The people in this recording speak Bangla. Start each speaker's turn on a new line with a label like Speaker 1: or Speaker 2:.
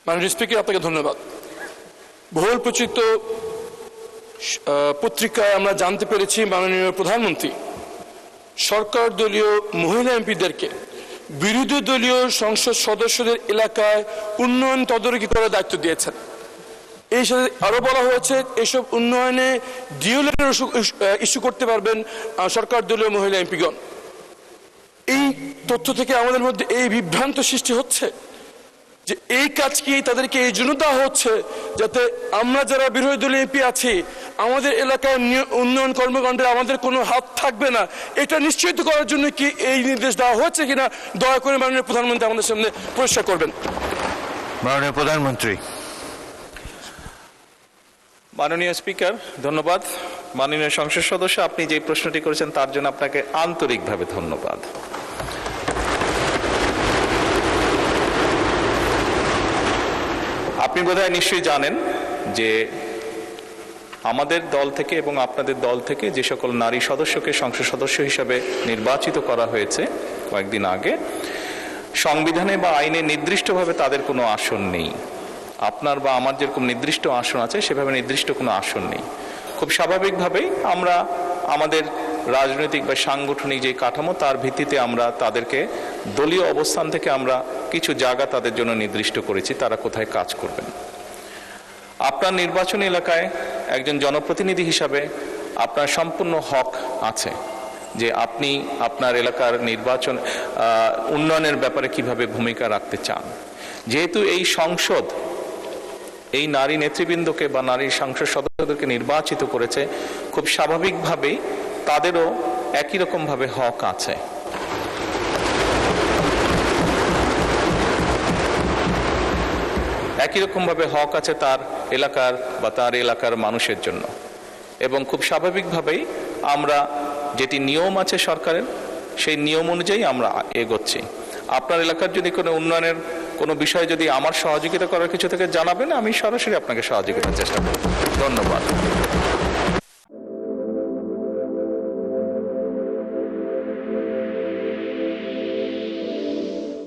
Speaker 1: মাননীয় স্পিকার, আপনাকে ধন্যবাদ। বহুল প্রচিত পত্রিকায় আমরা জানতে পেরেছি মাননীয় প্রধানমন্ত্রী সরকার দলীয় মহিলা এমপিদেরকে বিরোধী দলীয় সংসদ সদস্যদের এলাকায় উন্নয়ন তদারকি করার দায়িত্ব দিয়েছেন। এই সাথে আরো বলা হয়েছে এসব উন্নয়নে ডিও লেটার ইস্যু করতে পারবেন সরকার দলীয় মহিলা এমপিগণ। এই তথ্য থেকে আমাদের মধ্যে এই বিভ্রান্ত সৃষ্টি হচ্ছে যে এই কাজ কি তাদেরকে এই জন্য দেওয়া হচ্ছে যাতে আমরা যারা বিরোধী দলীয় এমপি আছি আমাদের এলাকায় উন্নয়ন কর্মকাণ্ডে আমাদের কোনো হাত থাকবে না, এটা নিশ্চিত করার জন্য কি এই নির্দেশ দেওয়া হচ্ছে কিনা দয়া করে মাননীয় প্রধানমন্ত্রী আমাদের সামনে পরিষ্কার করবেন।
Speaker 2: মাননীয় প্রধানমন্ত্রী।
Speaker 3: মাননীয় স্পিকার, ধন্যবাদ। মাননীয় সংসদ সদস্য, আপনি যে প্রশ্নটি করেছেন তার জন্য আপনাকে আন্তরিকভাবে ধন্যবাদ। আপনি বোধহয় নিশ্চয়ই জানেন যে আমাদের দল থেকে এবং আপনাদের দল থেকে যে সকল নারী সদস্যকে সংসদ সদস্য হিসাবে নির্বাচিত করা হয়েছে কয়েকদিন আগে, সংবিধানে বা আইনে নির্দিষ্টভাবে তাদের কোনো আসন নেই। আপনার বা আমার যেরকম নির্দিষ্ট আসন আছে সেভাবে নির্দিষ্ট কোনো আসন নেই। খুব স্বাভাবিকভাবেই আমরা আমাদের রাজনৈতিক বা সাংগঠনিক যে কাঠামো তার ভিত্তিতে আমরা তাদেরকে দলীয় অবস্থান থেকে আমরা কিছু জায়গা তাদের জন্য নির্দিষ্ট করেছি তারা কোথায় কাজ করবেন। আপনার নির্বাচনী এলাকায় একজন জনপ্রতিনিধি হিসাবে আপনার সম্পূর্ণ হক আছে যে আপনি আপনার এলাকার নির্বাচন উন্নয়নের ব্যাপারে কিভাবে ভূমিকা রাখতে চান। যেহেতু এই সংসদ এই নারী নেতৃবৃন্দকে বা নারী সংসদ সদস্যদেরকে নির্বাচিত করেছে, খুব স্বাভাবিকভাবেই তাদেরও একই রকমভাবে হক আছে। একই রকমভাবে হক আছে তার এলাকার বা তার এলাকার মানুষের জন্য, এবং খুব স্বাভাবিকভাবেই আমরা যেটি নিয়ম আছে সরকারের সেই নিয়ম অনুযায়ী আমরা এগোচ্ছি। আপনার এলাকার যদি কোনো উন্নয়নের কোনো বিষয় যদি আমার সহযোগিতা করার কিছু থেকে জানাবেন, আমি সরাসরি আপনাকে সহযোগিতার চেষ্টা করব। ধন্যবাদ।